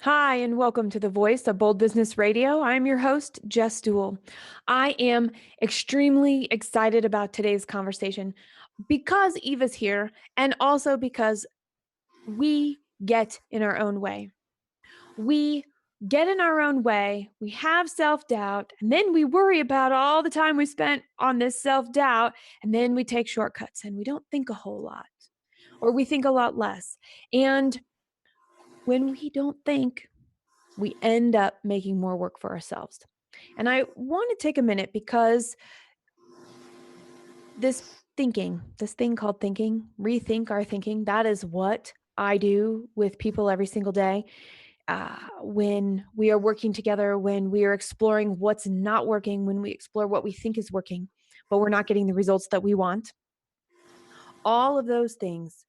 Hi, and welcome to the Voice of Bold Business Radio. I'm your host, Jess Dewell. I am extremely excited about today's conversation because Eva's here and also because we get in our own way. We get in our own way, we have self-doubt, and then we worry about all the time we spent on this self-doubt, and then we take shortcuts and we don't think a whole lot, or we think a lot less. And when we don't think, we end up making more work for ourselves. And I want to take a minute because this thing called thinking, rethink our thinking, that is what I do with people every single day. When we are working together, when we are exploring what's not working, when we explore what we think is working, but we're not getting the results that we want. All of those things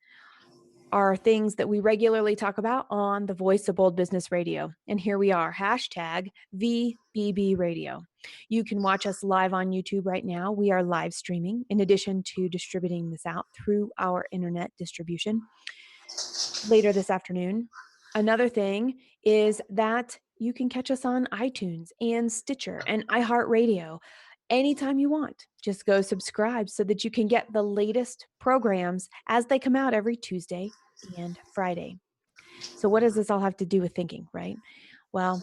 are things that we regularly talk about on the Voice of Bold Business Radio. And here we are, hashtag VBB Radio. You can watch us live on YouTube right now. We are live streaming in addition to distributing this out through our internet distribution later this afternoon. Another thing is that you can catch us on iTunes and Stitcher and iHeartRadio anytime you want. Just go subscribe so that you can get the latest programs as they come out every Tuesday and Friday. So what does this all have to do with thinking, right? Well,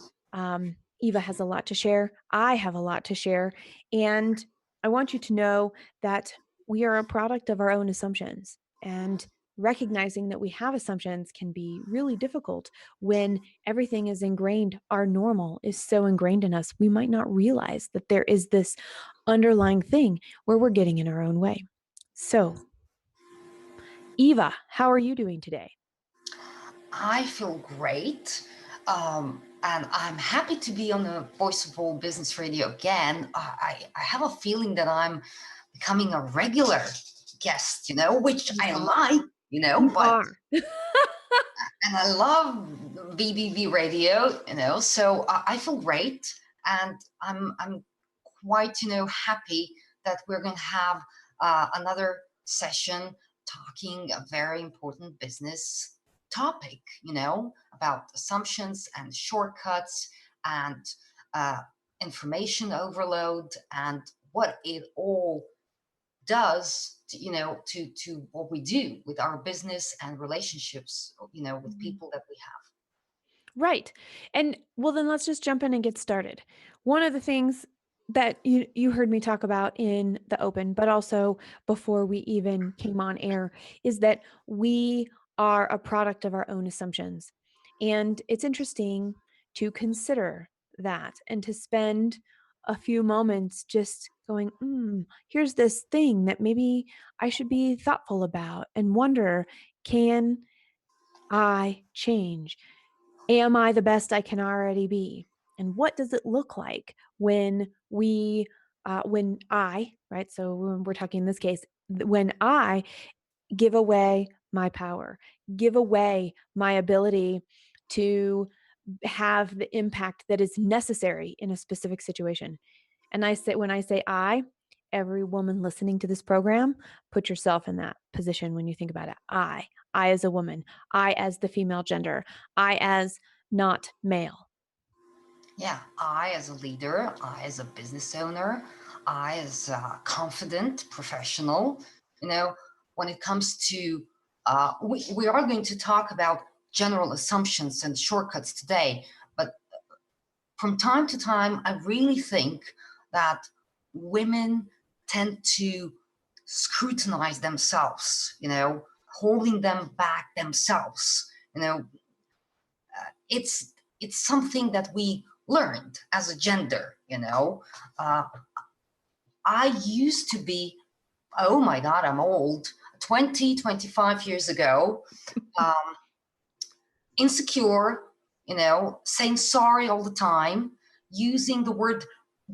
Eva has a lot to share. I have a lot to share. And I want you to know that we are a product of our own assumptions. And recognizing that we have assumptions can be really difficult when everything is ingrained. Our normal is so ingrained in us, we might not realize that there is this underlying thing where we're getting in our own way. So, Eva, how are you doing today? I feel great. And I'm happy to be on the Voice of Bold Business Radio again. I have a feeling that I'm becoming a regular guest, which I like, You but, are. and I love BBB Radio, so I feel great. And I'm quite, happy that we're going to have another session talking a very important business topic, about assumptions and shortcuts and uh, information overload and what it all does to what we do with our business and relationships, with people that we have. Right. And well, then let's just jump in and get started. One of the things that you heard me talk about in the open, but also before we even came on air, is that we are a product of our own assumptions. And it's interesting to consider that and to spend a few moments just going, here's this thing that maybe I should be thoughtful about and wonder, can I change? Am I the best I can already be? And what does it look like when when I, right? So when we're talking in this case, when I give away my power, give away my ability to have the impact that is necessary in a specific situation. And when I say I, every woman listening to this program, put yourself in that position when you think about it. I as a woman, I as the female gender, I as not male. Yeah, I as a leader, I as a business owner, I as a confident professional, when it comes to, we are going to talk about general assumptions and shortcuts today, but from time to time, I really think that women tend to scrutinize themselves, holding them back themselves, it's something that we learned as a gender. uh, I used to be, oh my god, I'm old, 25 years ago, um, insecure, saying sorry all the time, using the word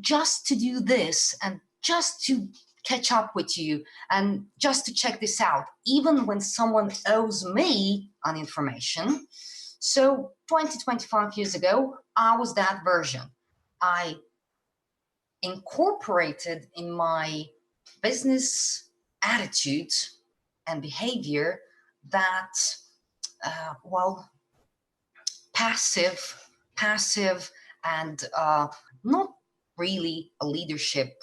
just to do this and just to catch up with you and just to check this out, even when someone owes me an information. So 25 years ago, I was that version. I incorporated in my business attitude and behavior that, well, passive, and not really a leadership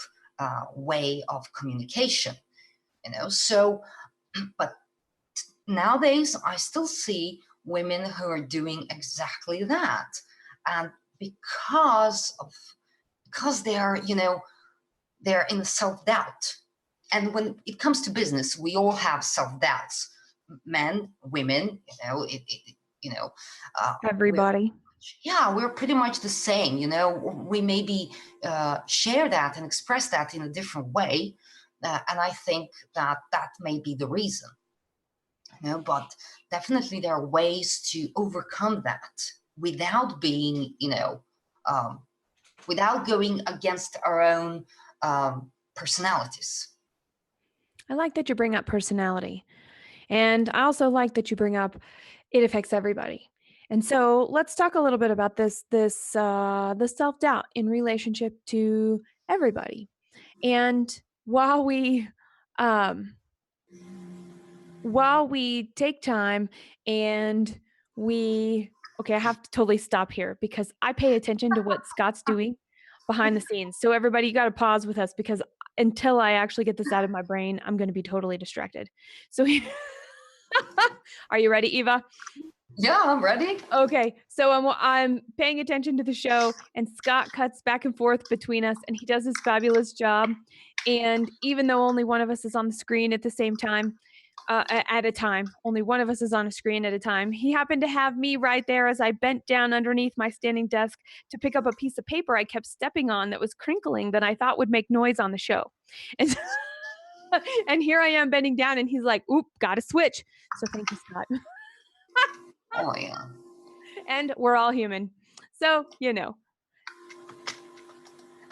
way of communication. So, but nowadays I still see women who are doing exactly that, and because they are, they're in self-doubt. And when it comes to business, we all have self-doubts, men, women, you know we're Everybody. we're pretty much the same. We maybe share that and express that in a different way, and I think that may be the reason. But definitely there are ways to overcome that without being, without going against our own personalities. I like that you bring up personality. And I also like that you bring up it affects everybody. And so let's talk a little bit about the self-doubt in relationship to everybody. And um while we take time and okay, I have to totally stop here because I pay attention to what Scott's doing behind the scenes. So everybody, you got to pause with us because until I actually get this out of my brain, I'm going to be totally distracted. So are you ready, Eva? Yeah, I'm ready. Okay, so I'm paying attention to the show, and Scott cuts back and forth between us, and he does his fabulous job. And even though only one of us is on the screen at the same time, at a time, only one of us is on a screen at a time. He happened to have me right there as I bent down underneath my standing desk to pick up a piece of paper I kept stepping on that was crinkling that I thought would make noise on the show. And, and here I am bending down, and he's like, "Oop, got to switch." So thank you, Scott. Oh yeah. And we're all human. So,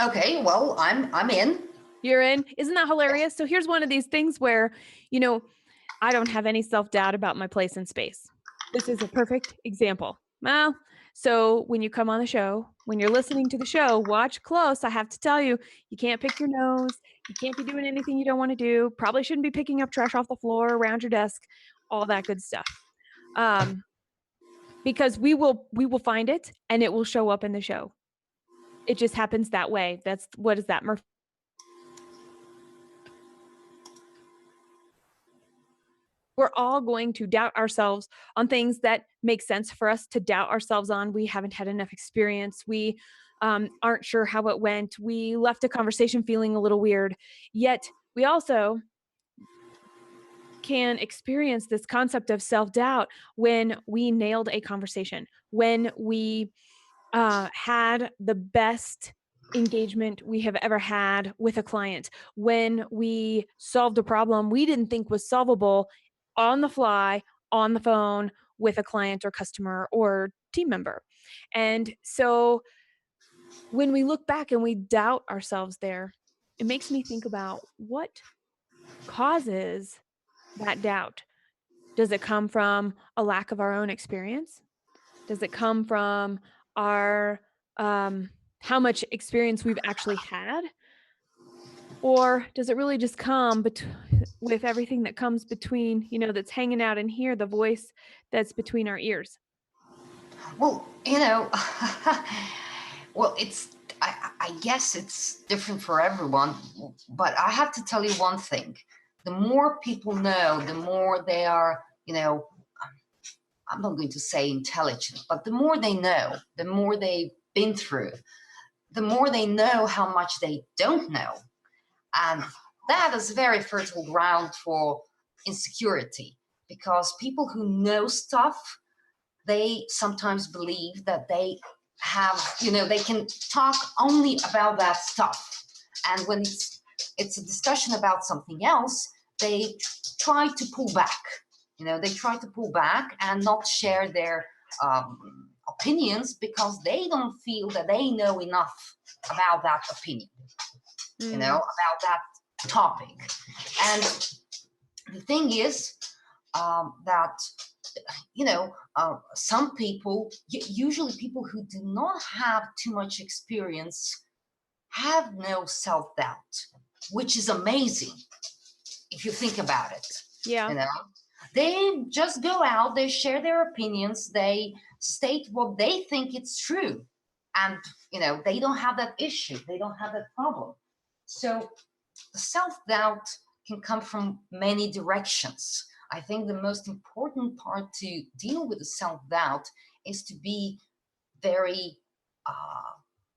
Okay, well, I'm in. you're in. Isn't that hilarious? So here's one of these things where, I don't have any self-doubt about my place in space. This is a perfect example. Well, so when you come on the show, when you're listening to the show, watch close. I have to tell you, you can't pick your nose. You can't be doing anything you don't want to do. Probably shouldn't be picking up trash off the floor around your desk, all that good stuff. Because we will find it and it will show up in the show. It just happens that way. What is that, Murphy? We're all going to doubt ourselves on things that make sense for us to doubt ourselves on. We haven't had enough experience. We aren't sure how it went. We left a conversation feeling a little weird. Yet we also can experience this concept of self-doubt when we nailed a conversation, when we had the best engagement we have ever had with a client, when we solved a problem we didn't think was solvable on the fly, on the phone with a client or customer or team member. And so when we look back and we doubt ourselves there, it makes me think about what causes that doubt. Does it come from a lack of our own experience? Does it come from our how much experience we've actually had? Or does it really just come with everything that comes between, that's hanging out in here, the voice that's between our ears? Well, well, I guess it's different for everyone, but I have to tell you one thing. The more people know, the more they are, I'm not going to say intelligent, but the more they know, the more they've been through, the more they know how much they don't know. And that is very fertile ground for insecurity, because people who know stuff, they sometimes believe that they have, they can talk only about that stuff. And when it's a discussion about something else, they try to pull back. They try to pull back and not share their opinions because they don't feel that they know enough about that opinion, about that topic. And the thing is that some people, usually people who do not have too much experience, have no self-doubt, which is amazing if you think about it. Yeah. They just go out, they share their opinions, they state what they think it's true. And, they don't have that issue. They don't have that problem. So the self-doubt can come from many directions. I think the most important part to deal with the self-doubt is to be very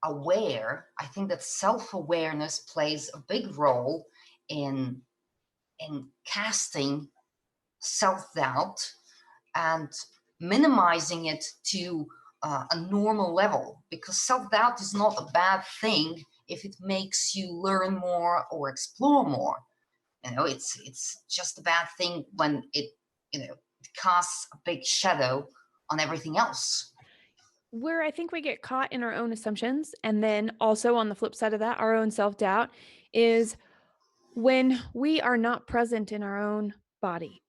aware. I think that self-awareness plays a big role in casting self-doubt and minimizing it to a normal level, because self-doubt is not a bad thing if it makes you learn more or explore more. It's just a bad thing when it casts a big shadow on everything else. Where I think we get caught in our own assumptions, and then also on the flip side of that, our own self-doubt, is when we are not present in our own body.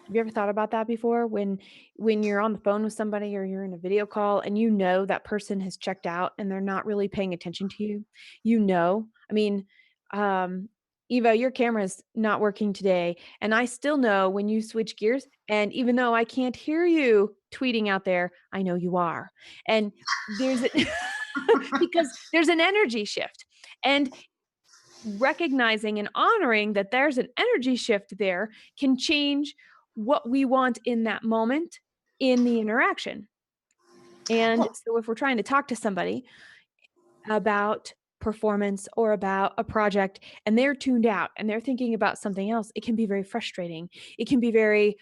Have you ever thought about that before? When you're on the phone with somebody or you're in a video call and you know that person has checked out and they're not really paying attention to you. I mean, Eva, your camera's not working today, and I still know when you switch gears, and even though I can't hear you tweeting out there, I know you are. And there's a because there's an energy shift. And recognizing and honoring that there's an energy shift there can change what we want in that moment in the interaction. And Well, so if we're trying to talk to somebody about performance or about a project and they're tuned out and they're thinking about something else, it can be very frustrating. It can be very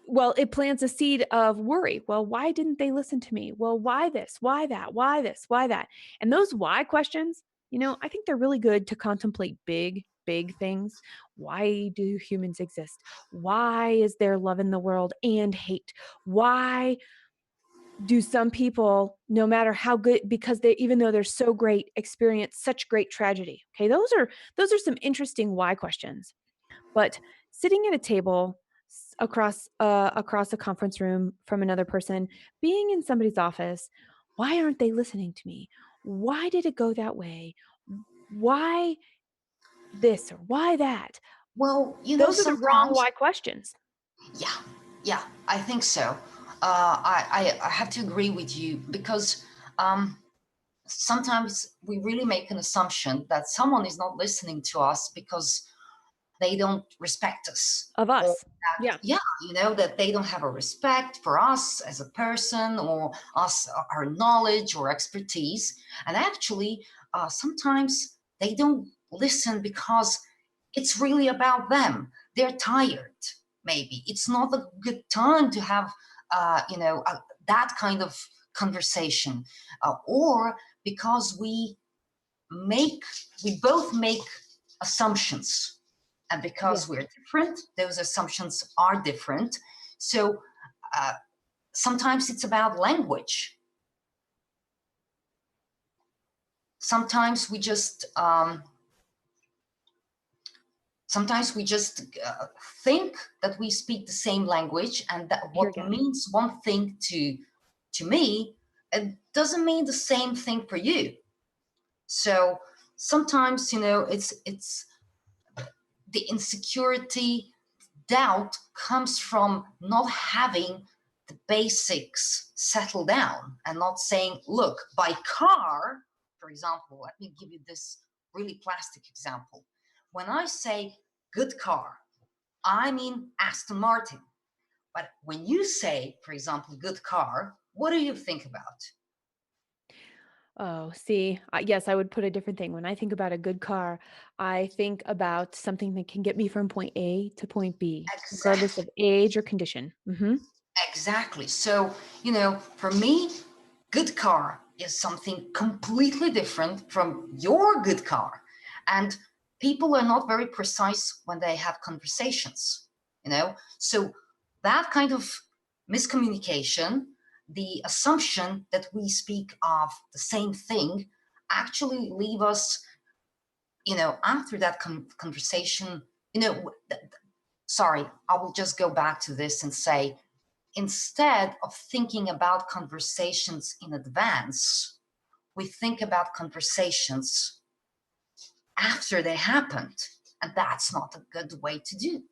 well, it plants a seed of worry. Well, why didn't they listen to me? Well, why this? Why that? Why this? Why that? And those why questions, I think they're really good to contemplate big, big things. Why do humans exist? Why is there love in the world and hate? Why do some people, no matter how good, because they, even though they're so great, experience such great tragedy? Okay, those are some interesting why questions. But sitting at a table across a conference room from another person, being in somebody's office, why aren't they listening to me? Why did it go that way? Why this or why that? well, Those are the wrong sometimes, why questions. yeah, yeah, I think so. I have to agree with you, because sometimes we really make an assumption that someone is not listening to us because they don't respect us, Of or us. that, Yeah. yeah, that they don't have a respect for us as a person, or us, our knowledge or expertise. And actually, sometimes they don't listen because it's really about them. They're tired. Maybe it's not a good time to have that kind of conversation, or because make we both make assumptions, and because Yes. we're different, those assumptions are different. So uh, sometimes it's about language. Sometimes we just think that we speak the same language, and that Here what again. means one thing to me, it doesn't mean the same thing for you. So sometimes, it's the insecurity, doubt comes from not having the basics settled down, and not saying, look, by car, for example, let me give you this really plastic example. When I say good car, I mean Aston Martin. But when you say, for example, good car, what do you think about? Oh, see, yes, I would put a different thing. When I think about a good car, I think about something that can get me from point A to point B, regardless Exactly. of age or condition. Exactly. So, for me, good car is something completely different from your good car. And people are not very precise when they have conversations. So that kind of miscommunication, the assumption that we speak of the same thing, actually leave us, after that conversation, you know, sorry, I will just go back to this and say, instead of thinking about conversations in advance, we think about conversations after they happened. And that's not a good way to do.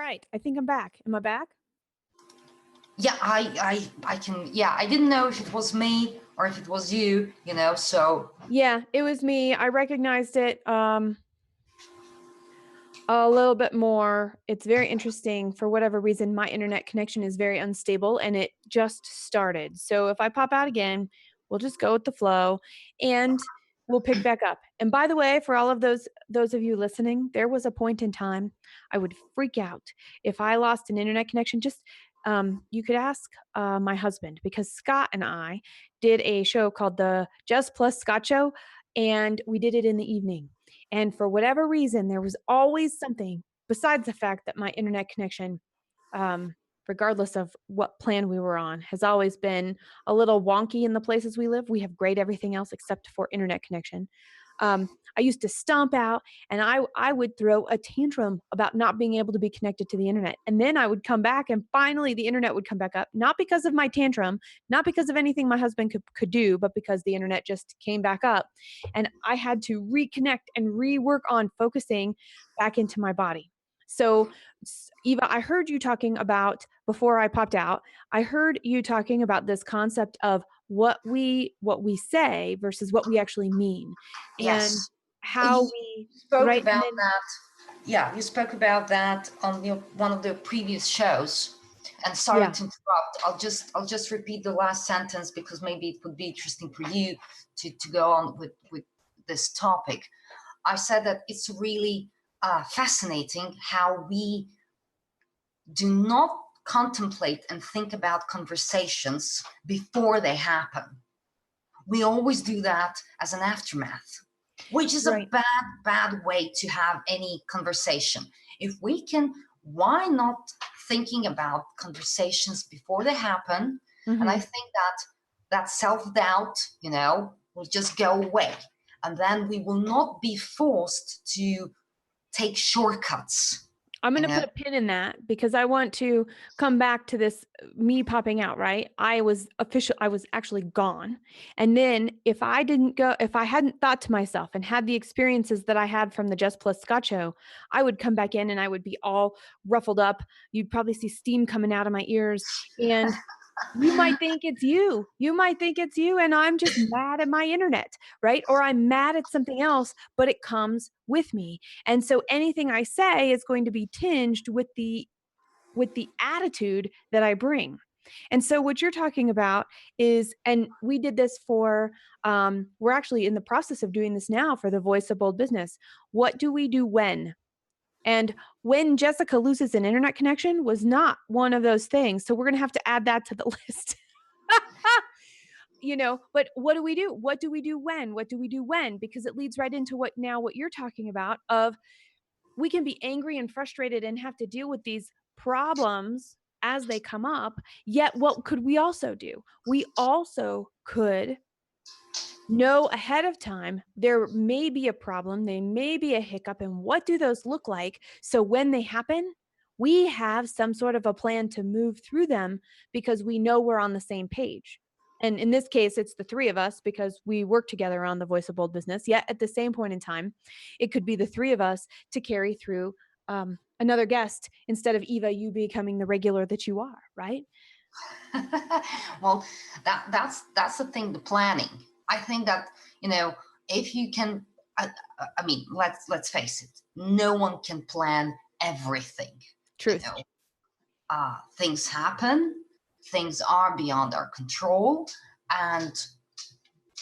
right. I think I'm back. Am I back? Yeah, I can. Yeah, I didn't know if it was me or if it was you. So Yeah, it was me. I recognized it a little bit more. It's very interesting. For whatever reason, my internet connection is very unstable and it just started. So if I pop out again, we'll just go with the flow and we'll pick back up. And by the way, for all of those of you listening, there was a point in time I would freak out if I lost an internet connection. Just you could ask my husband, because Scott and I did a show called the Jess plus Scott Show, and we did it in the evening. And for whatever reason, there was always something besides the fact that my internet connection, um, regardless of what plan we were on, has always been a little wonky in the places we live. We have great everything else except for internet connection. I used to stomp out and I would throw a tantrum about not being able to be connected to the internet. And then I would come back and finally the internet would come back up, not because of my tantrum, not because of anything my husband could do, but because the internet just came back up. And I had to reconnect and rework on focusing back into my body. So, Eva, I heard you talking about, before I popped out, I heard you talking about this concept of what we say versus what we actually mean, and yes, how you we, spoke right, and about then that. Yeah, you spoke about that on one of the previous shows. And sorry yeah. to interrupt. I'll just repeat the last sentence because maybe it would be interesting for you to go on with this topic. I said that it's really fascinating how we do not contemplate and think about conversations before they happen. We always do that as an aftermath, which is a Right. bad way to have any conversation. If we can, why not thinking about conversations before they happen? And I Mhm. think that self-doubt, will just go away. And then we will not be forced to take shortcuts, I'm you gonna know. put a pin in that because I want to come back to this, me popping out, right? I was actually gone. And then if I hadn't thought to myself and had the experiences that I had from the Just Plus Scott show, I would come back in and I would be all ruffled up. You'd probably see steam coming out of my ears. And you might think it's you. You might think it's you, and I'm just mad at my internet, right? Or I'm mad at something else, but it comes with me. And so anything I say is going to be tinged with the attitude that I bring. And so what you're talking about is, and we did this for, we're actually in the process of doing this now for the Voice of Bold Business. What do we do when? And when Jessica loses an internet connection was not one of those things. So we're going to have to add that to the list. But what do we do? What do we do when? What do we do when? Because it leads right into what you're talking about, of we can be angry and frustrated and have to deal with these problems as they come up. Yet what could we also do? We also could know ahead of time there may be a problem, there may be a hiccup, and what do those look like? So when they happen, we have some sort of a plan to move through them because we know we're on the same page. And in this case, it's the three of us because we work together on the Voice of Bold Business. Yet at the same point in time, it could be the three of us to carry through another guest instead of Eva, you becoming the regular that you are, right? Well, that's the thing, the planning. I think that, if you can, I mean, let's face it, no one can plan everything. you Truth. know Things happen, things are beyond our control, and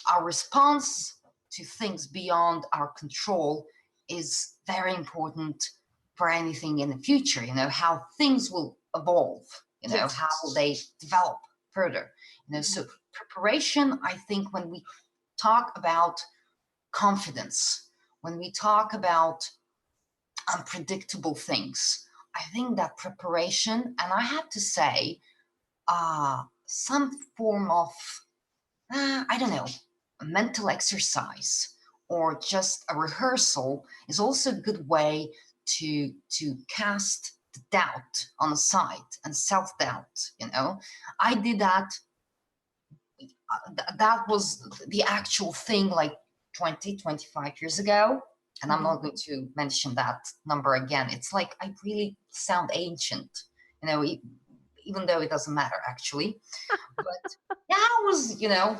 our response to things beyond our control is very important for anything in the future. How things will evolve, Yes. how will they develop further. So preparation, I think, when we talk about confidence, when we talk about unpredictable things, I think that preparation, and I have to say, some form of, I don't know, a mental exercise or just a rehearsal is also a good way to cast the doubt on the side and self-doubt. I did that. That was the actual thing, like 20, 25 years ago. And I'm Mhm. not going to mention that number again. It's like I really sound ancient, even though it doesn't matter actually. But yeah, it was,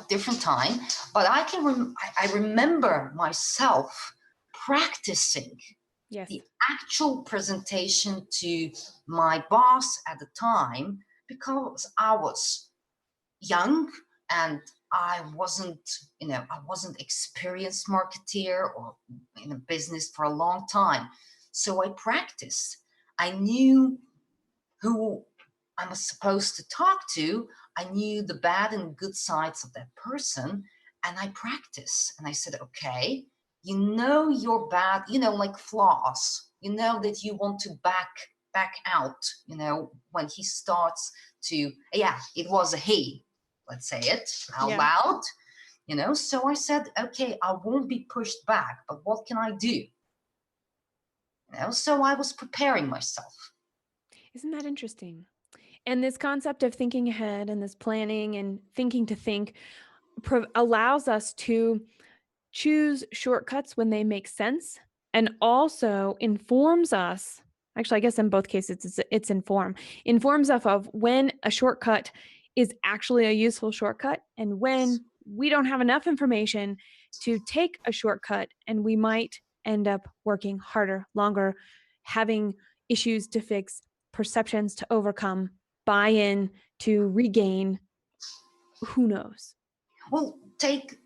different time. But I remember myself practicing Yes. the actual presentation to my boss at the time because I was young and I wasn't experienced marketeer or in a business for a long time. So I practiced. I knew who I was supposed to talk to. I knew the bad and good sides of that person, and I practiced. And I said, okay, you're bad, like flaws. You know that you want to back out. When he starts to, yeah, it was a he. Let's say it out Yeah. loud. So I said, okay, I won't be pushed back, but what can I do? So I was preparing myself. Isn't that interesting? And this concept of thinking ahead and this planning and thinking to think allows us to choose shortcuts when they make sense and also informs us. Actually, I guess in both cases it's informs us of when a shortcut is actually a useful shortcut and when we don't have enough information to take a shortcut and we might end up working harder, longer, having issues to fix, perceptions to overcome, buy-in to regain, who knows. Well, take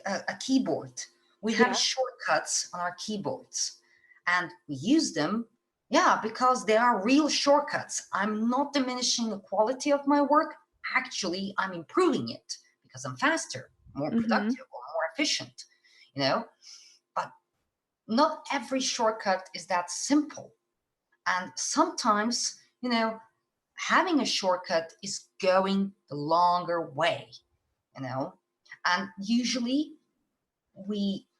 a keyboard. We have Yeah. shortcuts on our keyboards, and we use them. Yeah, because they are real shortcuts. I'm not diminishing the quality of my work. Actually, I'm improving it because I'm faster, more Mhm. productive, or more efficient. You know, but not every shortcut is that simple. And sometimes, having a shortcut is going the longer way. You know, and usually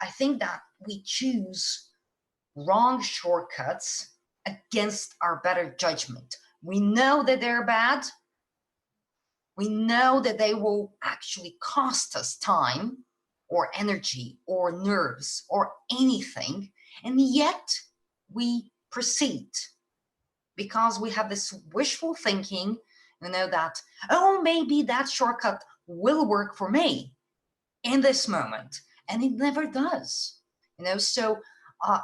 I think that we choose wrong shortcuts against our better judgment. We know that they're bad. We know that they will actually cost us time or energy or nerves or anything. And yet we proceed because we have this wishful thinking, that, oh, maybe that shortcut will work for me in this moment, and it never does. So uh,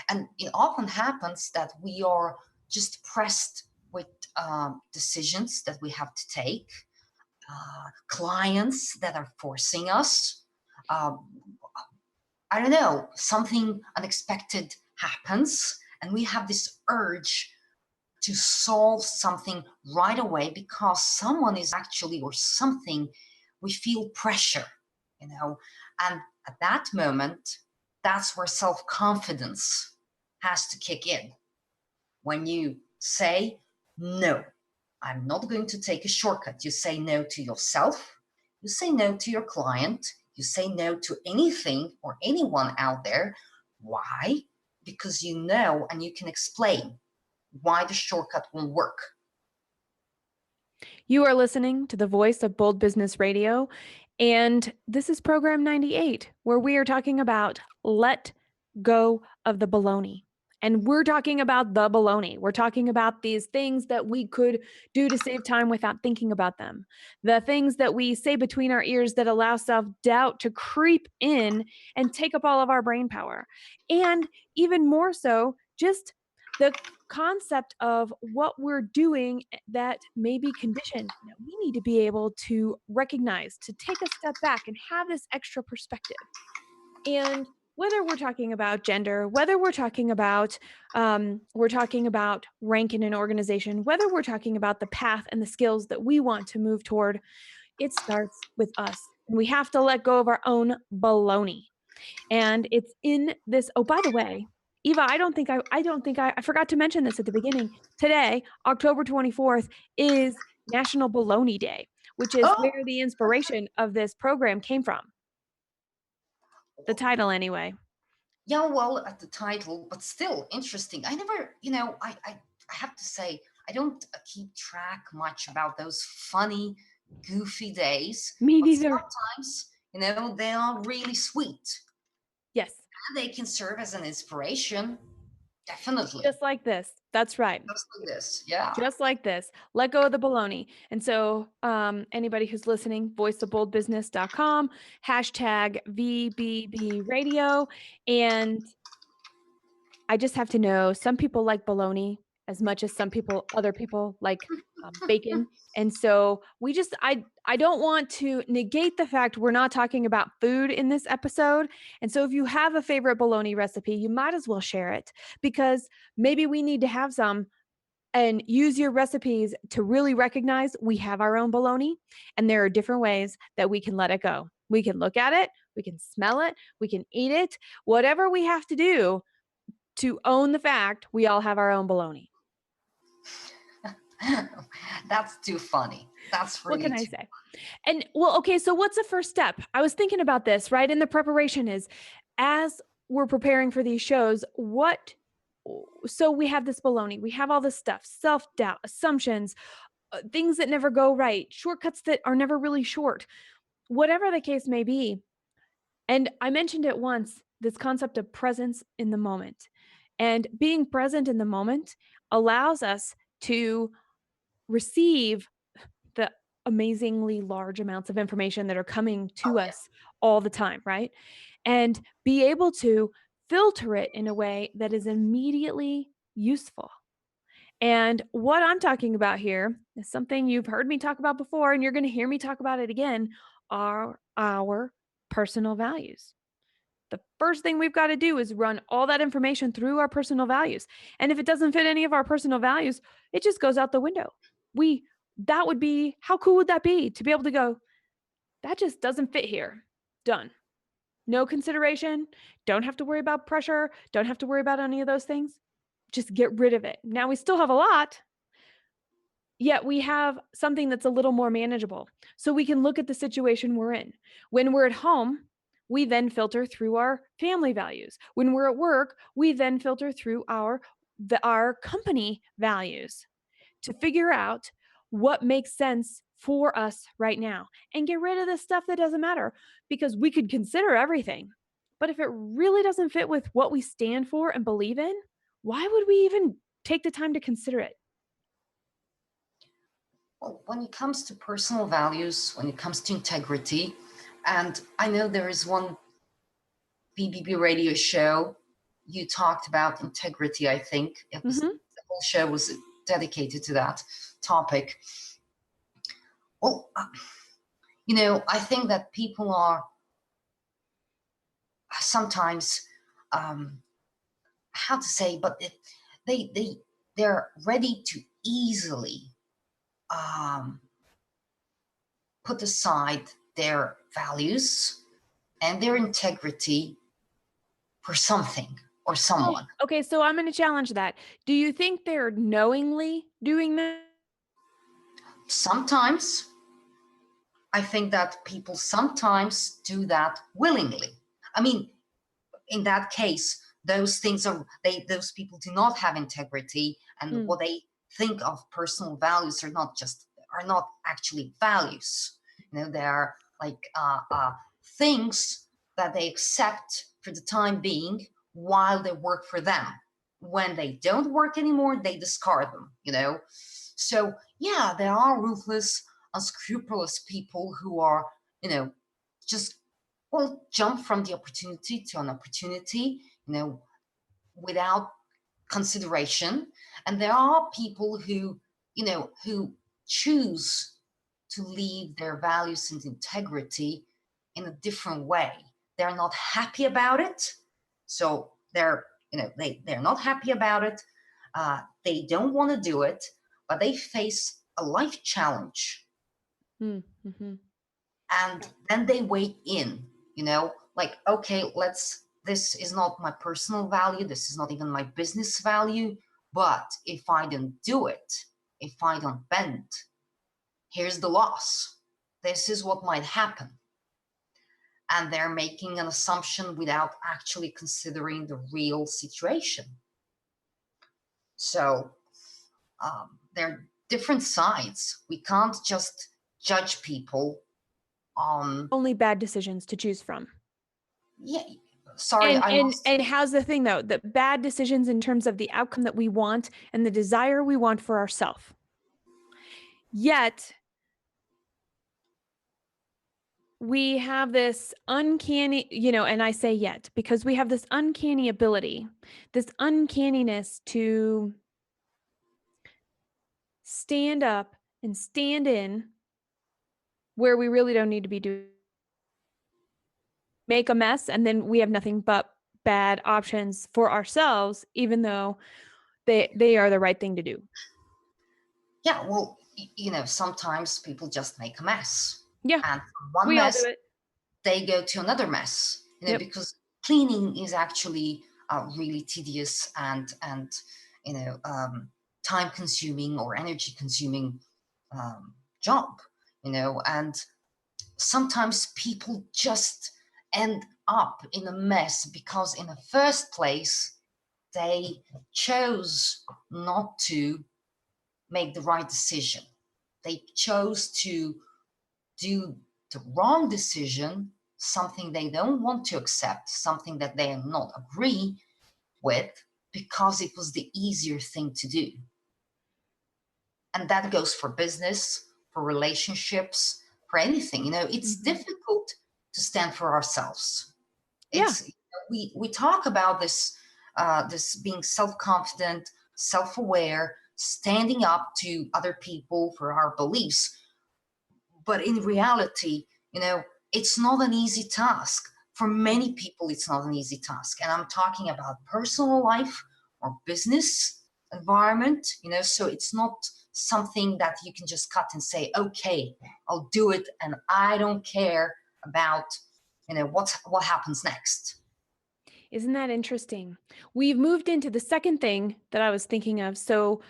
and it often happens that we are just pressed with decisions that we have to take, clients that are forcing us. um, I don't know, something unexpected happens and we have this urge to solve something right away because someone is actually, or something, we feel pressure, you know. And at that moment, that's where self-confidence has to kick in. When you say, no, I'm not going to take a shortcut. You say no to yourself, you say no to your client, you say no to anything or anyone out there. Why? Because you know and you can explain why the shortcut won't work. You are listening to the voice of Bold Business Radio, and this is program 98, where we are talking about let go of the baloney. And we're talking about the baloney. We're talking about these things that we could do to save time without thinking about them. The things that we say between our ears that allow self doubt to creep in and take up all of our brain power. And even more so, just the concept of what we're doing that may be conditioned. We need to be able to recognize, to take a step back and have this extra perspective. And whether we're talking about gender, whether we're talking about rank in an organization, whether we're talking about the path and the skills that we want to move toward, it starts with us. And we have to let go of our own baloney. And it's in this. Oh, by the way, Eva, I forgot to mention this at the beginning. Today, October 24th, is National Baloney Day, which is Oh, where the inspiration of this program came from. The title, anyway. yeah, well, at the title, but still interesting. I never, I have to say, I don't keep track much about those funny, goofy days, Me but neither. sometimes, they are really sweet. Yes. they can serve as an inspiration. Definitely. Just like this. That's right. Just like this. Yeah. Just like this. Let go of the baloney. And so anybody who's listening, voiceofboldbusiness.com, hashtag VBB radio. And I just have to know, some people like bologna as much as other people like bacon. And so I don't want to negate the fact we're not talking about food in this episode. And so if you have a favorite bologna recipe, you might as well share it, because maybe we need to have some, and use your recipes to really recognize we have our own bologna, and there are different ways that we can let it go. We can look at it, we can smell it, we can eat it, whatever we have to do to own the fact we all have our own baloney. That's too funny. That's What really can I too. say? And well, okay, so what's the first step? I was thinking about this, right? In the preparation is, as we're preparing for these shows, so we have this baloney, we have all this stuff, self-doubt, assumptions, things that never go right, shortcuts that are never really short, whatever the case may be. And I mentioned it once, this concept of presence in the moment. And being present in the moment allows us to receive the amazingly large amounts of information that are coming Oh to yeah. us all the time, right? And be able to filter it in a way that is immediately useful. And what I'm talking about here is something you've heard me talk about before, and you're going to hear me talk about it again, are our personal values. The first thing we've got to do is run all that information through our personal values. And if it doesn't fit any of our personal values, it just goes out the window. That would be, how cool would that be to be able to go, that just doesn't fit here. Done. No consideration. Don't have to worry about pressure. Don't have to worry about any of those things. Just get rid of it. Now we still have a lot, yet we have something that's a little more manageable. So we can look at the situation we're in. When we're at home, we then filter through our family values. When we're at work, we then filter through our company values to figure out what makes sense for us right now and get rid of the stuff that doesn't matter, because we could consider everything. But if it really doesn't fit with what we stand for and believe in, why would we even take the time to consider it? Well, when it comes to personal values, when it comes to integrity, and I know there is one BBB radio show you talked about integrity. I think it was Mm-hmm. the whole show was dedicated to that topic. Well, I think that people are sometimes how to say, but they're ready to easily um, put aside their values and their integrity for something or Oh, someone. okay. So I'm going to challenge that. Do you think they're knowingly doing that? Sometimes I think that people sometimes do that willingly. I mean, in that case, those people do not have integrity, and Mm. what they think of personal values are not actually values. They are like things that they accept for the time being while they work for them. When they don't work anymore, they discard them. So yeah, there are ruthless, unscrupulous people who are just jump from the opportunity to an opportunity, without consideration. And there are people who choose to leave their values and integrity in a different way. They're not happy about it. So they're not happy about it. They don't want to do it, but they face a life challenge, Mm-hmm. and then they weigh in, like, okay, this is not my personal value, this is not even my business value, but if I don't do it, if I don't bend, here's the loss, this is what might happen. And they're making an assumption without actually considering the real situation. So there are different sides. We can't just judge people on Only bad decisions to choose from. yeah, sorry, I lost. And how's the thing though? The bad decisions in terms of the outcome that we want and the desire we want for ourselves. Yet we have this uncanny, and I say yet because we have this uncanny ability, this uncanniness to stand up and stand in where we really don't need to be doing, make a mess, and then we have nothing but bad options for ourselves, even though they are the right thing to do. Yeah, well, sometimes people just make a mess. Yeah, And from one we all do mess, it. they go to another mess, Yep. because cleaning is actually really tedious and time consuming or energy consuming job, and sometimes people just end up in a mess because in the first place they chose not to make the right decision. They chose to do the wrong decision, something they don't want to accept, something that they not agree with, because it was the easier thing to do. And that goes for business, for relationships, for anything. It's difficult to stand for ourselves. Yeah. It's we talk about this this being self-confident, self-aware, standing up to other people for our beliefs. But in reality, it's not an easy task. For many people, it's not an easy task. And I'm talking about personal life or business environment, so it's not something that you can just cut and say, okay, I'll do it. And I don't care about, what happens next. Isn't that interesting? We've moved into the second thing that I was thinking of. So,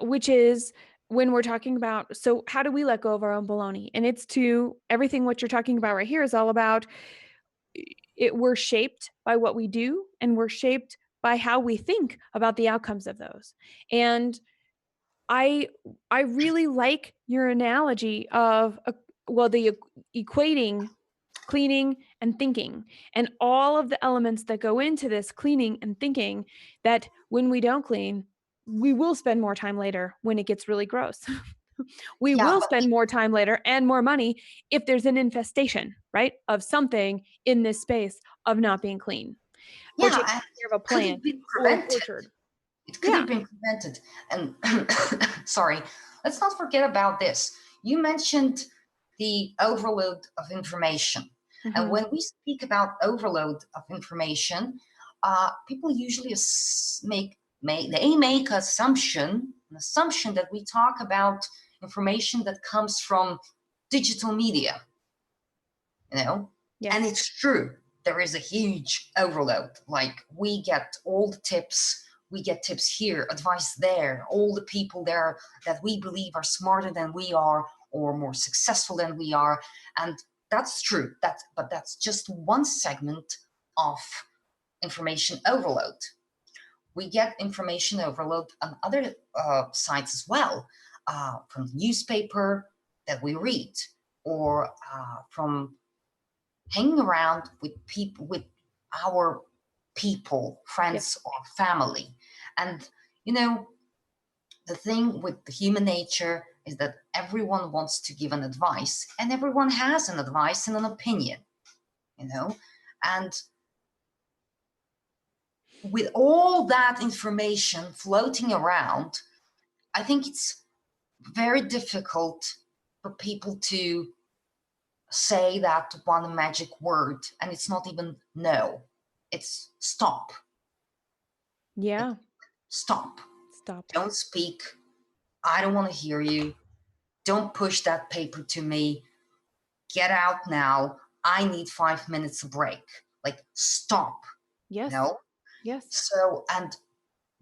which is when we're talking about, so how do we let go of our own baloney? And it's to everything what you're talking about right here is all about it. We're shaped by what we do, and we're shaped by how we think about the outcomes of those. And I I really like your analogy of the equating cleaning and thinking and all of the elements that go into this cleaning and thinking, that when we don't clean, we will spend more time later when it gets really gross. We Yeah, will but spend more time later and more money if there's an infestation, right, of something in this space of not being clean or yeah, taking and care of a could it plant be or an prevented? orchard. It could Yeah. have been prevented. And sorry, let's not forget about this. You mentioned the overload of information. And Mm-hmm. when we speak about overload of information, people usually make an assumption that we talk about information that comes from digital media, Yes. and it's true. There is a huge overload. Like, we get all the tips, we get tips here, advice there, all the people there that we believe are smarter than we are or more successful than we are. And that's true. But that's just one segment of information overload. We get information overload on other sites as well, from the newspaper that we read, or from hanging around with people, with our people, Yep. friends or family. And the thing with the human nature is that everyone wants to give an advice, and everyone has an advice and an opinion, and with all that information floating around, I think it's very difficult for people to say that one magic word, and it's not even no, it's stop. Yeah. Stop. Stop. Don't speak. I don't want to hear you. Don't push that paper to me. Get out now. I need 5 minutes of break. Like, stop. Yes. No. Yes. So, and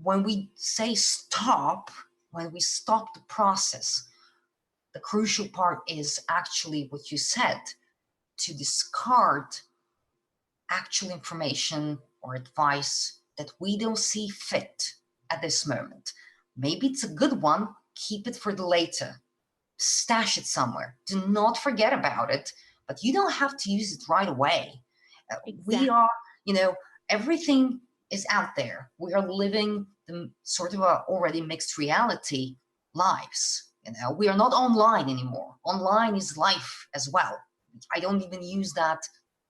when we say stop, when we stop the process, the crucial part is actually what you said, to discard actual information or advice that we don't see fit at this moment. Maybe it's a good one, keep it for the later, stash it somewhere, do not forget about it, but you don't have to use it right away. We Exactly. are Everything is out there. We are living the sort of already mixed reality lives. We are not online anymore. Online is life as well. I don't even use that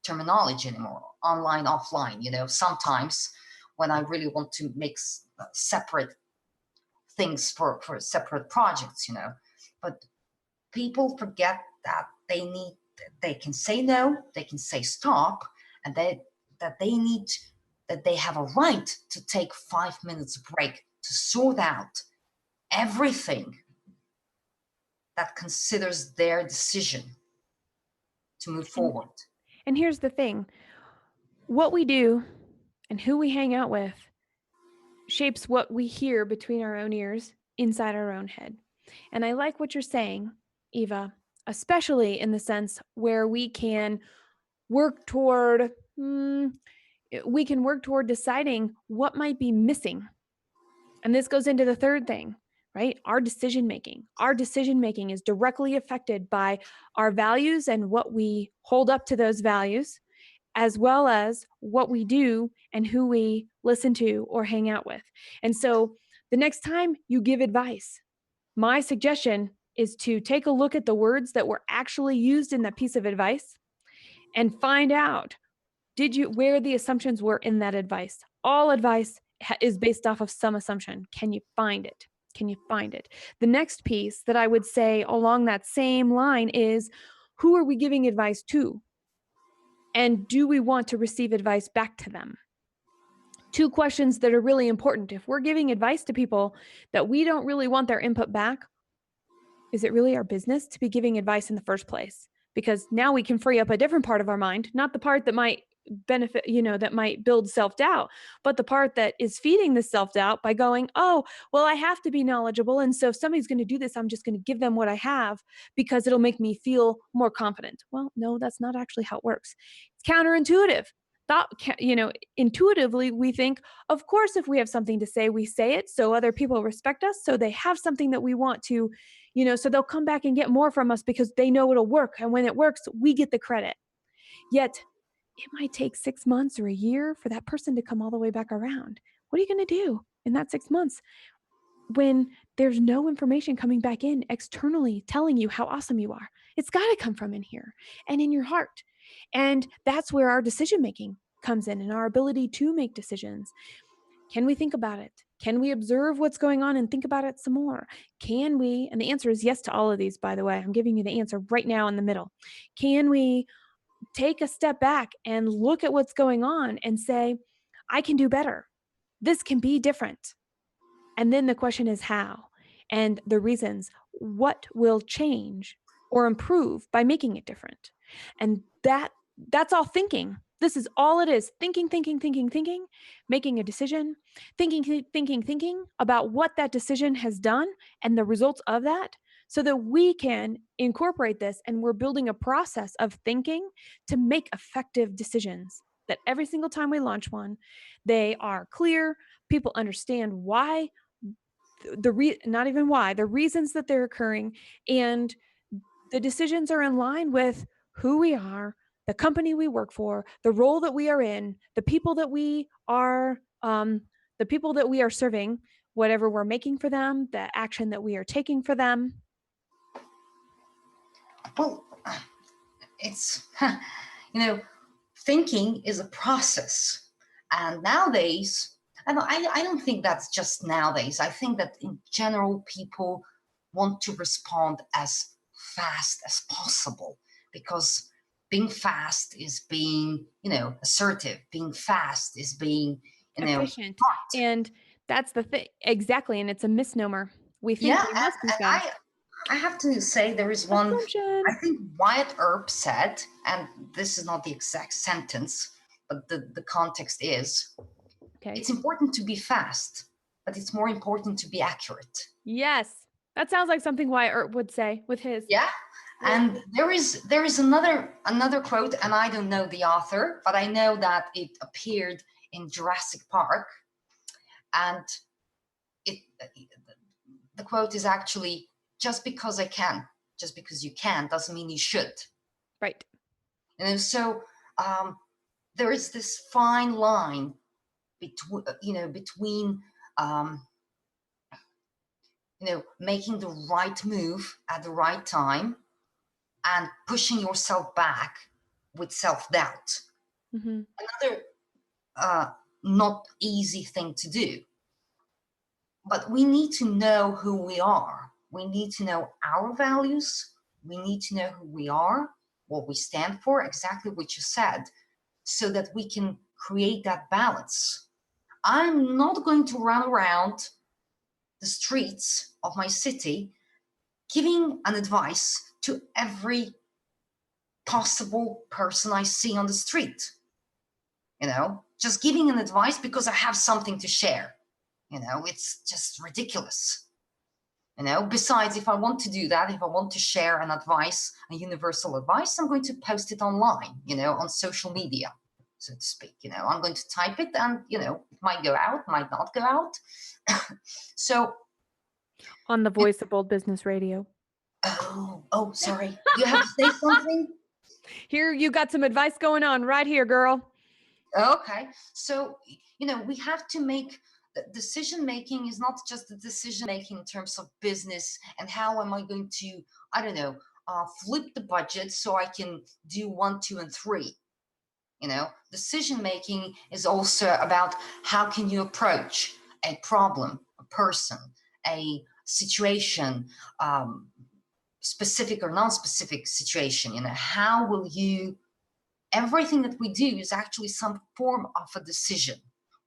terminology anymore. Online, offline. Sometimes when I really want to make separate things for separate projects, but people forget that they can say no, they can say stop, and that they have a right to take 5 minutes break to sort out everything that considers their decision to move forward. And here's the thing, what we do and who we hang out with shapes what we hear between our own ears inside our own head. And I like what you're saying, Iva, especially in the sense where we can work toward deciding what might be missing. And this goes into the third thing, right? Our decision making. Our decision making is directly affected by our values and what we hold up to those values, as well as what we do and who we listen to or hang out with. And so the next time you give advice, my suggestion is to take a look at the words that were actually used in that piece of advice and find out where the assumptions were in that advice. All advice is based off of some assumption. Can you find it? Can you find it? The next piece that I would say along that same line is, who are we giving advice to? And do we want to receive advice back to them? Two questions that are really important. If we're giving advice to people that we don't really want their input back, is it really our business to be giving advice in the first place? Because now we can free up a different part of our mind, not the part that might benefit, that might build self-doubt, but the part that is feeding the self-doubt by going, oh, well, I have to be knowledgeable. And so if somebody's going to do this, I'm just going to give them what I have because it'll make me feel more confident. Well, no, that's not actually how it works. It's counterintuitive. Intuitively, we think, of course, if we have something to say, we say it so other people respect us, so they have something that we want to, so they'll come back and get more from us because they know it'll work. And when it works, we get the credit. Yet it might take 6 months or a year for that person to come all the way back around. What are you going to do in that 6 months when there's no information coming back in externally telling you how awesome you are? It's got to come from in here and in your heart. And that's where our decision making comes in and our ability to make decisions. Can we think about it? Can we observe what's going on and think about it some more? Can we, and the answer is yes to all of these, by the way. I'm giving you the answer right now in the middle. Can we take a step back and look at what's going on and say, I can do better. This can be different. And then the question is how, and the reasons. What will change or improve by making it different? And that's all thinking. This is all it is. Thinking, making a decision, thinking about what that decision has done and the results of that, so that we can incorporate this, and we're building a process of thinking to make effective decisions that every single time we launch one, they are clear, people understand why, not even why, the reasons that they're occurring, and the decisions are in line with who we are, the company we work for, the role that we are in, the people that we are serving, whatever we're making for them, the action that we are taking for them. Well, it's, thinking is a process. And nowadays, I don't think that's just nowadays. I think that in general, people want to respond as fast as possible, because being fast is being, assertive. Being fast is being, efficient. smart. And that's the thing. Exactly. And it's a misnomer. We think we must be fast. I have to say there is one, Assumption. I think Wyatt Earp said, and this is not the exact sentence, but the context is, Okay. it's important to be fast, but it's more important to be accurate. Yes. That sounds like something Wyatt Earp would say with his. Yeah. And there is another quote, and I don't know the author, but I know that it appeared in Jurassic Park. And the quote is actually, just because you can doesn't mean you should. Right. So there is this fine line between making the right move at the right time and pushing yourself back with self-doubt. Mm-hmm. Another not easy thing to do. But we need to know who we are. We need to know our values. We need to know who we are, what we stand for, exactly what you said, so that we can create that balance. I'm not going to run around the streets of my city giving an advice to every possible person I see on the street. Just giving an advice because I have something to share. It's just ridiculous. Besides, if I want to do that, if I want to share an advice, a universal advice, I'm going to post it online, on social media, so to speak. I'm going to type it, and it might go out, might not go out. So On the voice of old business radio. Sorry, you have to say something. Here, you got some advice going on right here, girl. Okay, so we have to make decision making is not just the decision making in terms of business and how am I going to, I don't know, flip the budget so I can do 1, 2, and 3. Decision making is also about how can you approach a problem, a person, a situation, specific or non-specific situation. How will you, everything that we do is actually some form of a decision.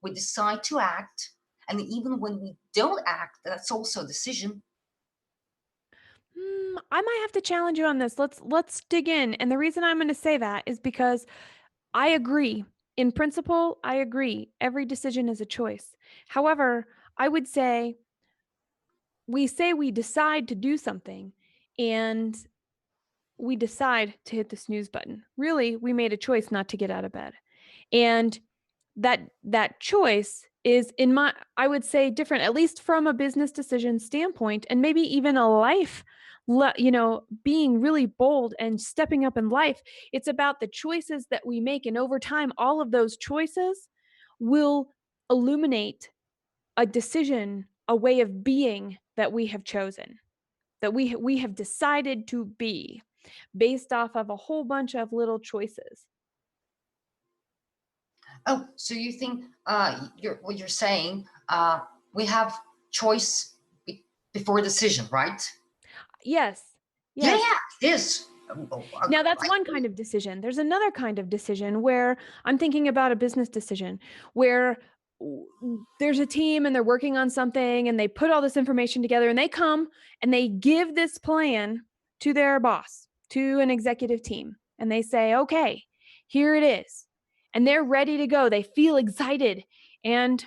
We decide to act, and even when we don't act, that's also a decision. I might have to challenge you on this. Let's dig in. And the reason I'm going to say that is because I agree. In principle, I agree. Every decision is a choice. However, I would say we decide to do something and we decide to hit the snooze button. Really, we made a choice not to get out of bed. And that choice is I would say different, at least from a business decision standpoint, and maybe even a life, being really bold and stepping up in life. It's about the choices that we make. And over time, all of those choices will illuminate a decision, a way of being that we have chosen, that we have decided to be based off of a whole bunch of little choices. So you think what you're saying, we have choice before decision, right? Yes. Yeah, Yes. it is. Now, that's one kind of decision. There's another kind of decision where I'm thinking about a business decision where there's a team and they're working on something and they put all this information together and they come and they give this plan to their boss, to an executive team, and they say, okay, here it is. And they're ready to go. They feel excited. And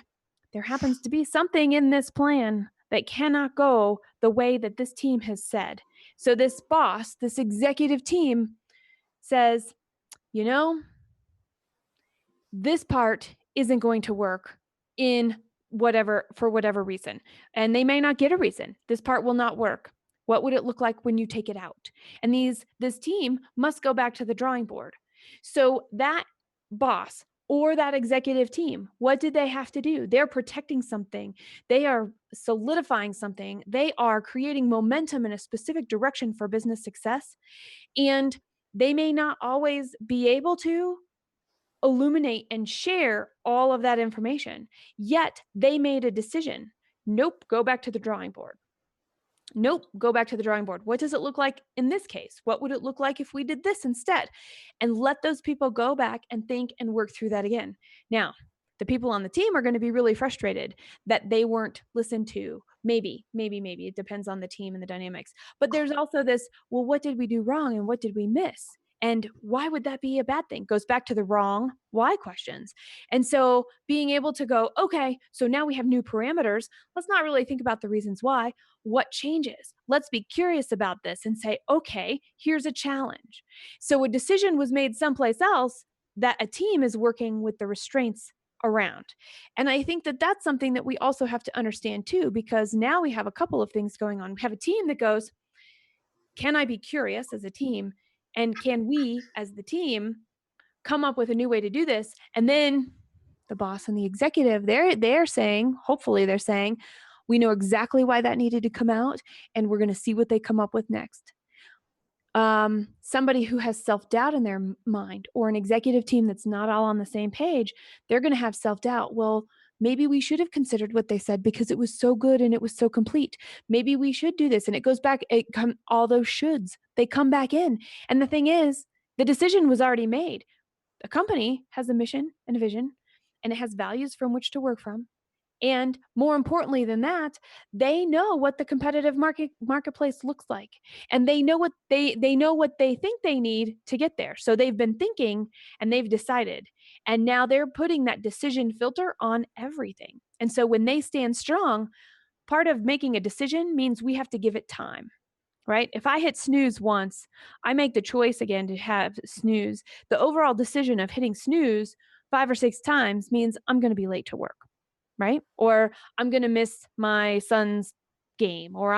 there happens to be something in this plan that cannot go the way that this team has said. So this boss, this executive team says, this part isn't going to work for whatever reason. And they may not get a reason. This part will not work. What would it look like when you take it out? And this team must go back to the drawing board. So that boss or that executive team, what did they have to do? They're protecting something. They are solidifying something. They are creating momentum in a specific direction for business success. And they may not always be able to illuminate and share all of that information. Yet they made a decision. Nope, go back to the drawing board. Nope, go back to the drawing board. What does it look like in this case? What would it look like if we did this instead? And let those people go back and think and work through that again. Now, the people on the team are going to be really frustrated that they weren't listened to. Maybe. It depends on the team and the dynamics. But there's also this, well, what did we do wrong and what did we miss? And why would that be a bad thing? Goes back to the wrong why questions. And so being able to go, okay, so now we have new parameters. Let's not really think about the reasons why. What changes? Let's be curious about this and say, okay, here's a challenge. So a decision was made someplace else that a team is working with the restraints around. And I think that that's something that we also have to understand too, because now we have a couple of things going on. We have a team that goes, can I be curious as a team? And can we as the team come up with a new way to do this. And then the boss and the executive, they're saying, hopefully they're saying, we know exactly why that needed to come out, and we're going to see what they come up with next. Somebody who has self-doubt in their mind, or an executive team that's not all on the same page, they're going to have self-doubt. Well, maybe we should have considered what they said because it was so good and it was so complete. Maybe we should do this. And it goes back, all those shoulds, they come back in. And the thing is, the decision was already made. A company has a mission and a vision, and it has values from which to work from. And more importantly than that, they know what the competitive marketplace looks like, and they know what they think they need to get there. So they've been thinking and they've decided, and now they're putting that decision filter on everything. And so when they stand strong, part of making a decision means we have to give it time. Right? If I hit snooze once, I make the choice again to have snooze. The overall decision of hitting snooze 5 or 6 times means I'm going to be late to work, right? Or I'm going to miss my son's game, or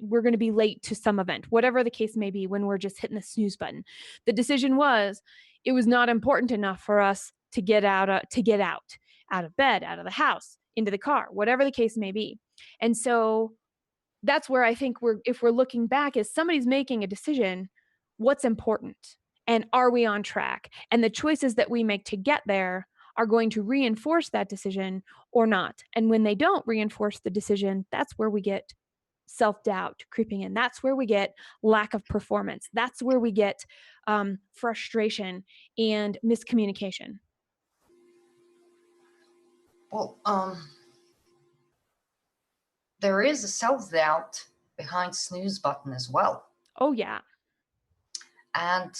we're going to be late to some event, whatever the case may be. When we're just hitting the snooze button, the decision was, it was not important enough for us to get out of bed, out of the house, into the car, whatever the case may be. And so that's where I think if we're looking back, is somebody's making a decision, what's important, and are we on track? And the choices that we make to get there are going to reinforce that decision or not. And when they don't reinforce the decision, that's where we get self-doubt creeping in. That's where we get lack of performance. That's where we get frustration and miscommunication. Well, there is a self-doubt behind snooze button as well. Oh yeah. And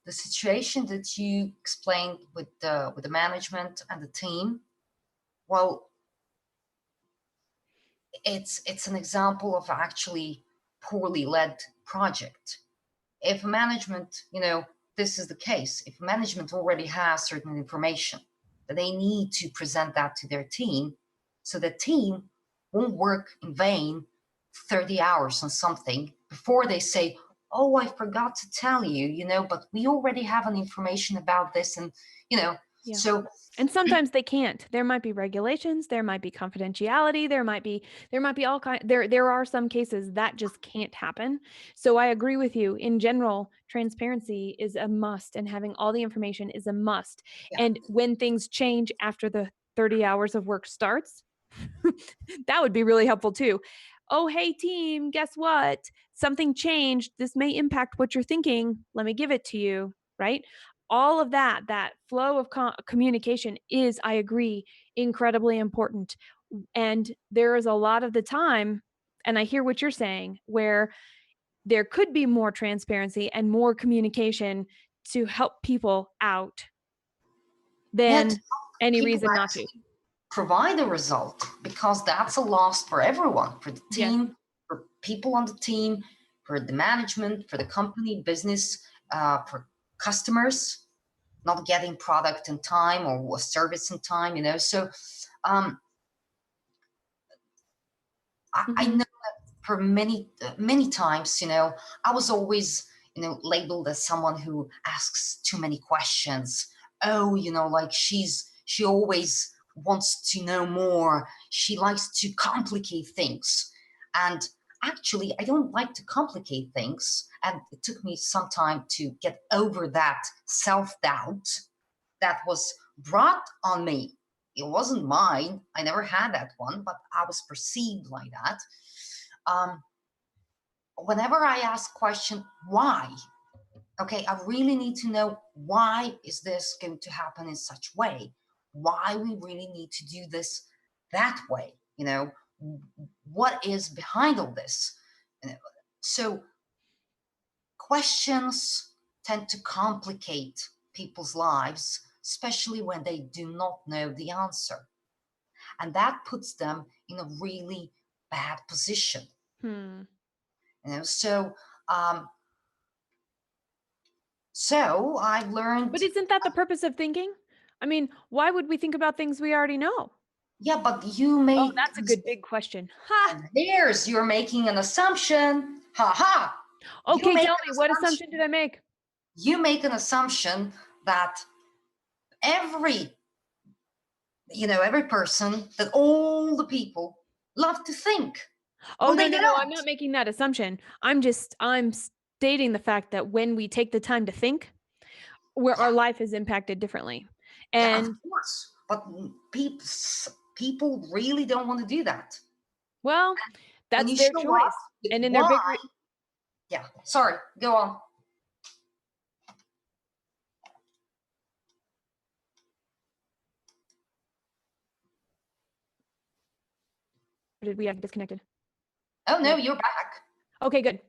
the situation that you explained with the management and the team, well, it's an example of actually poorly led project. If management, this is the case, if management already has certain information, that they need to present that to their team, so the team won't work in vain 30 hours on something before they say, oh, I forgot to tell you, but we already have an information about this. And, Yeah. so And sometimes they can't. There might be regulations, there might be confidentiality, there might be all kind there are some cases that just can't happen. So I agree with you. In general, transparency is a must, and having all the information is a must. yeah, And when things change after the 30 hours of work starts, that would be really helpful too. Oh, hey team, guess what? Something changed. This may impact what you're thinking. Let me give it to you, right? All of that flow of communication is, I agree, incredibly important. And there is a lot of the time, and I hear what you're saying, where there could be more transparency and more communication to help people out yeah, to than help any people reason not to. actually provide a result, because that's a loss for everyone, for the Yes. team, for people on the team, for the management, for the company, business, for customers not getting product in time or a service in time, So I know Mhm. that for many times, I was always, labeled as someone who asks too many questions. Oh, like she always wants to know more. She likes to complicate things. And actually, I don't like to complicate things. And it took me some time to get over that self-doubt that was brought on me. It wasn't mine. I never had that one, but I was perceived like that. Um, Whenever I ask question, why? Okay, I really need to know, why is this going to happen in such way? Why we really need to do this that way? What is behind all this? So questions tend to complicate people's lives, especially when they do not know the answer. And that puts them in a really bad position. Hmm. So um, so I've learned. But isn't that the purpose of thinking? I mean, why would we think about things we already know? Yeah, but you Oh, make, that's a good big question. Ha! and there's, you're making an assumption. Ha ha. You Okay, make tell an me, what assumption. assumption did I make? You make an assumption that every, every person, that all the people love to think. Oh, Well, no, they no, no, I'm don't. not making that assumption. I'm stating the fact that when we take the time to think, where our Yeah, life is impacted differently. yeah, of And course. But people really don't want to do that. well, When that's you their show up choice. with And in their why, bigger yeah, sorry, go on. did we have disconnected? Oh no, Yeah. you're back. Okay, good.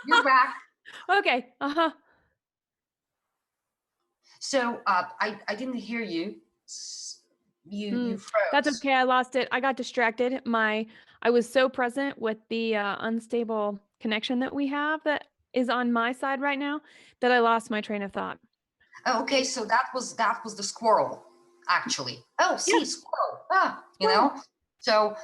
You're back. Okay. Uh-huh. So I didn't hear you. You That's froze. okay. I lost it. I got distracted. I was so present with the unstable connection that we have that is on my side right now that I lost my train of thought. Oh, okay, so that was the squirrel, actually. Oh, Yeah, see, squirrel. Ah, squirrel. So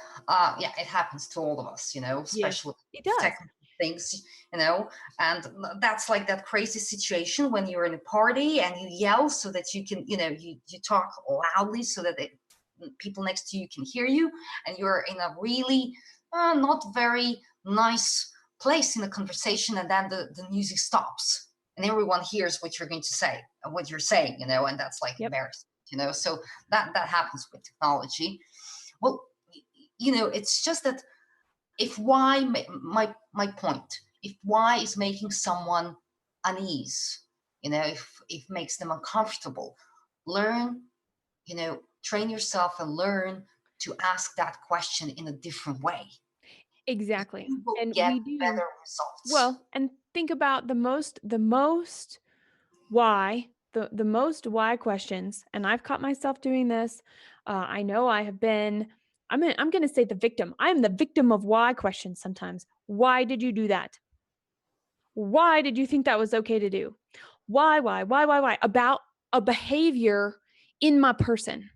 yeah, it happens to all of us, Yes, especially it with does. technical things, and that's like that crazy situation when you're in a party and you yell so that you can, you talk loudly so that people next to you can hear you, and you're in a really not very nice place in the conversation, and then the music stops and everyone hears what you're going to say and what you're saying, and that's like Yep. embarrassing, so that happens with technology. Well, it's just that if why my point, if why is making someone unease, if makes them uncomfortable, learn, train yourself and learn to ask that question in a different way. Exactly. You will And get we do better results. well, and think about the most why, the most why questions, and I've caught myself doing this. I know I have been I'm going to say the victim. I'm the victim of why questions sometimes. Why did you do that? Why did you think that was okay to do? Why? About a behavior in my person.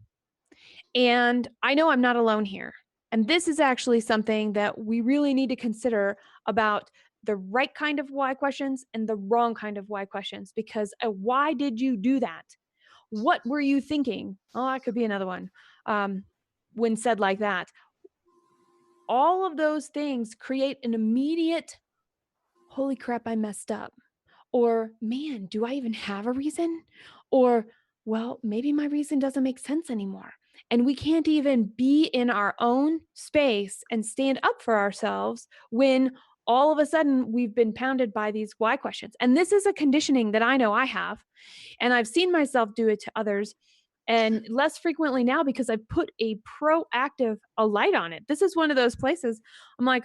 And I know I'm not alone here. And this is actually something that we really need to consider about the right kind of why questions and the wrong kind of why questions. Because why did you do that? What were you thinking? Oh, that could be another one. When said like that, all of those things create an immediate, holy crap, I messed up. Or, man, do I even have a reason? Or, well, maybe my reason doesn't make sense anymore. And we can't even be in our own space and stand up for ourselves when all of a sudden we've been pounded by these why questions. And this is a conditioning that I know I have. And I've seen myself do it to others and less frequently now because I've put a proactive a light on it. This is one of those places I'm like,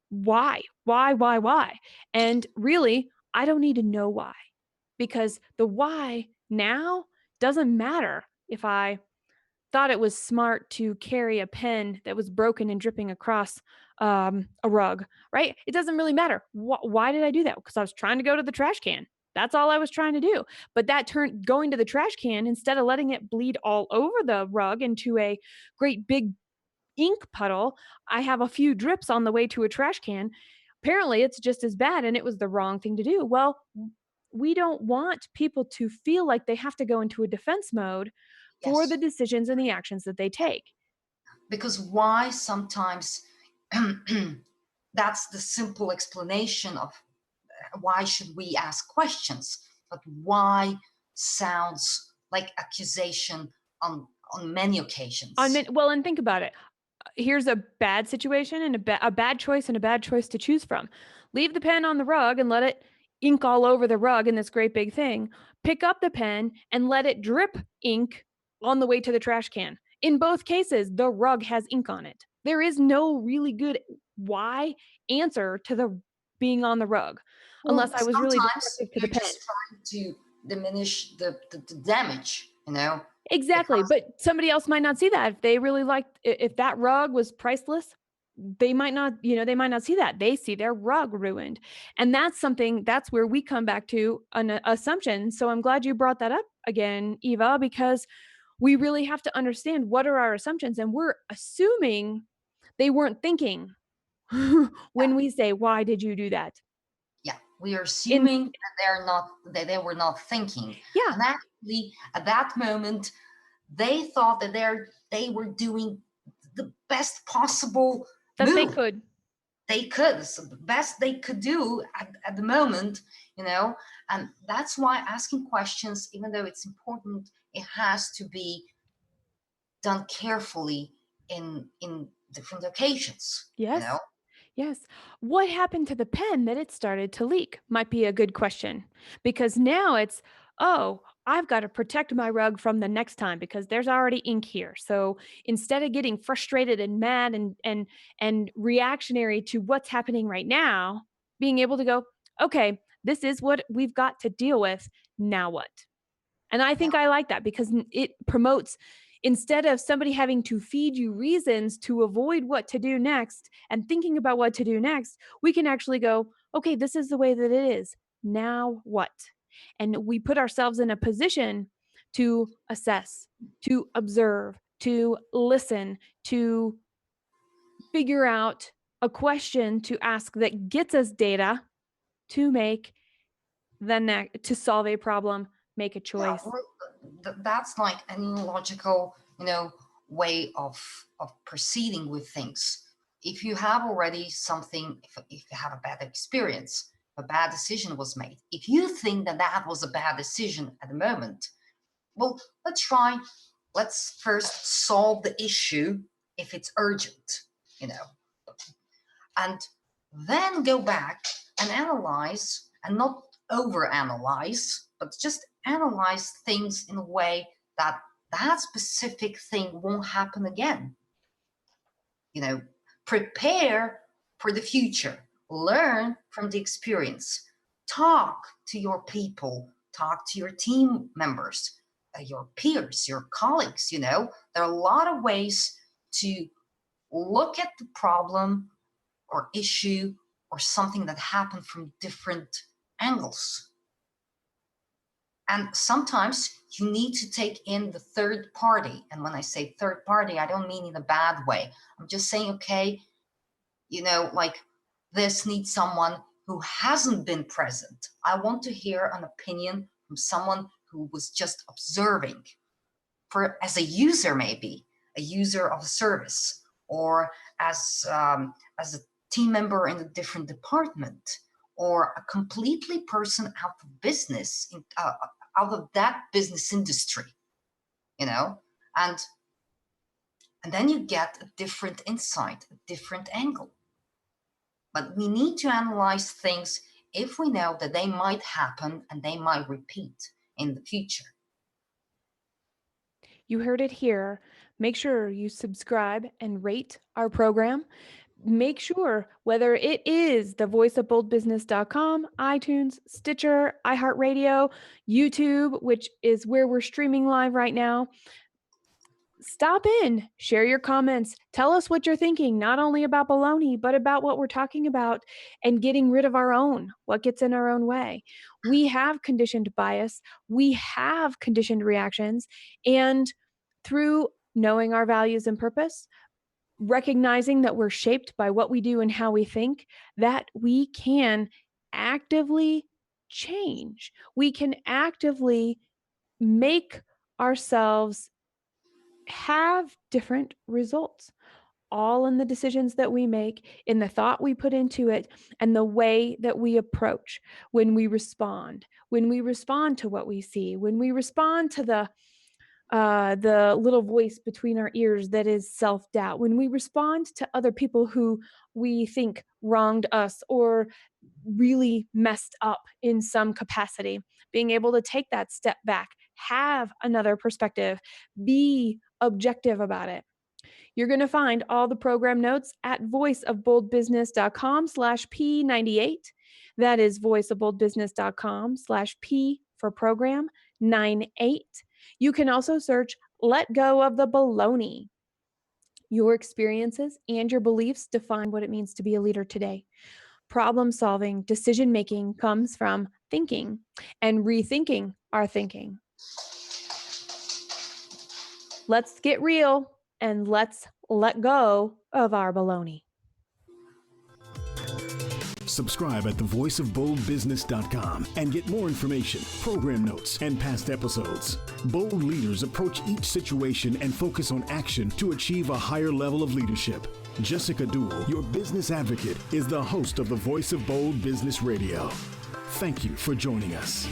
why? Why? And really, I don't need to know why because the why now doesn't matter if I thought it was smart to carry a pen that was broken and dripping across a rug, right? It doesn't really matter. Why did I do that? Because I was trying to go to the trash can. That's all I was trying to do. But that turned going to the trash can instead of letting it bleed all over the rug into a great big ink puddle. I have a few drips on the way to a trash can. Apparently, it's just as bad, and it was the wrong thing to do. Well, we don't want people to feel like they have to go into a defense mode for the Yes, decisions and the actions that they take. because why sometimes that's the simple explanation of why should we ask questions, but why sounds like accusation on many occasions. Well, and think about it. Here's a bad situation and a bad choice and a bad choice to choose from. Leave the pen on the rug and let it ink all over the rug in this great big thing. Pick up the pen and let it drip ink on the way to the trash can. In both cases, the rug has ink on it. There is no really good why answer to the being on the rug unless Well, I was really sometimes destructive to the you're pen. just trying to diminish the damage, Exactly, because but somebody else might not see that. If they really liked if that rug was priceless, they might not, they might not see that. They see their rug ruined. And that's where we come back to an assumption. So I'm glad you brought that up again, Eva, because we really have to understand what are our assumptions and we're assuming they weren't thinking yeah, when we say, "Why did you do that?" yeah, We are In assuming that they were not thinking. yeah, And actually, at that moment, they thought that they were doing the best possible that they move could. they could, so the best they could do at the moment, you know. And that's why asking questions, even though it's important, it has to be done carefully in different occasions, you know. Yes. Yes. What happened to the pen that it started to leak? Might be a good question because now it's, oh, I've got to protect my rug from the next time because there's already ink here. So instead of getting frustrated and mad and reactionary to what's happening right now, being able to go, okay, this is what we've got to deal with. Now what? And I Yeah. think I like that because it promotes, instead of somebody having to feed you reasons to avoid what to do next and thinking about what to do next, we can actually go, okay, this is the way that it is. Now what? And we put ourselves in a position to assess, to observe, to listen, to figure out a question to ask that gets us data to make to solve a problem, make a Yeah, choice. well, that's like a logical, way of proceeding with things. If you have already something, if you have a bad experience, a bad decision was made. If you think that that was a bad decision at the moment, well, let's first solve the issue if it's urgent, you know, and then go back and analyze and not overanalyze, but just analyze things in a way that that specific thing won't happen again. You know, prepare for the future, learn from the experience, talk to your people, talk to your team members, your peers, your colleagues. There are a lot of ways to look at the problem or issue or something that happened from different angles. And sometimes you need to take in the third party. And when I say third party, I don't mean in a bad way. I'm just saying, okay, like this needs someone who hasn't been present. I want to hear an opinion from someone who was just observing, as a user, maybe a user of a service, or as a team member in a different department, or a completely person out of business, out of that business industry, you know, and then you get a different insight, a different angle. But we need to analyze things if we know that they might happen and they might repeat in the future. You heard it here. Make sure you subscribe and rate our program. Make sure whether it is the voiceofboldbusiness.com, iTunes, Stitcher, iHeartRadio, YouTube, which is where we're streaming live right now. Stop in, share your comments, tell us what you're thinking, not only about baloney, but about what we're talking about and getting rid of our own, what gets in our own way. We have conditioned bias, we have conditioned reactions, and through knowing our values and purpose, recognizing that we're shaped by what we do and how we think, that we can actively change. We can actively make ourselves have different results, all in the decisions that we make, in the thought we put into it, and the way that we approach when we respond to what we see, when we respond to the little voice between our ears that is self-doubt, when we respond to other people who we think wronged us or really messed up in some capacity, being able to take that step back, have another perspective, be objective about it. You're going to find all the program notes at voiceofboldbusiness.com/P98. That is voiceofboldbusiness.com/P for program 98. You can also search Let Go of the Baloney. Your experiences and your beliefs define what it means to be a leader today. Problem solving, decision making comes from thinking and rethinking our thinking. Let's get real and let's let go of our baloney. Subscribe at thevoiceofboldbusiness.com and get more information, program notes, and past episodes. Bold leaders approach each situation and focus on action to achieve a higher level of leadership. Jessica Dewell, your business advocate, is the host of the Voice of Bold Business Radio. Thank you for joining us.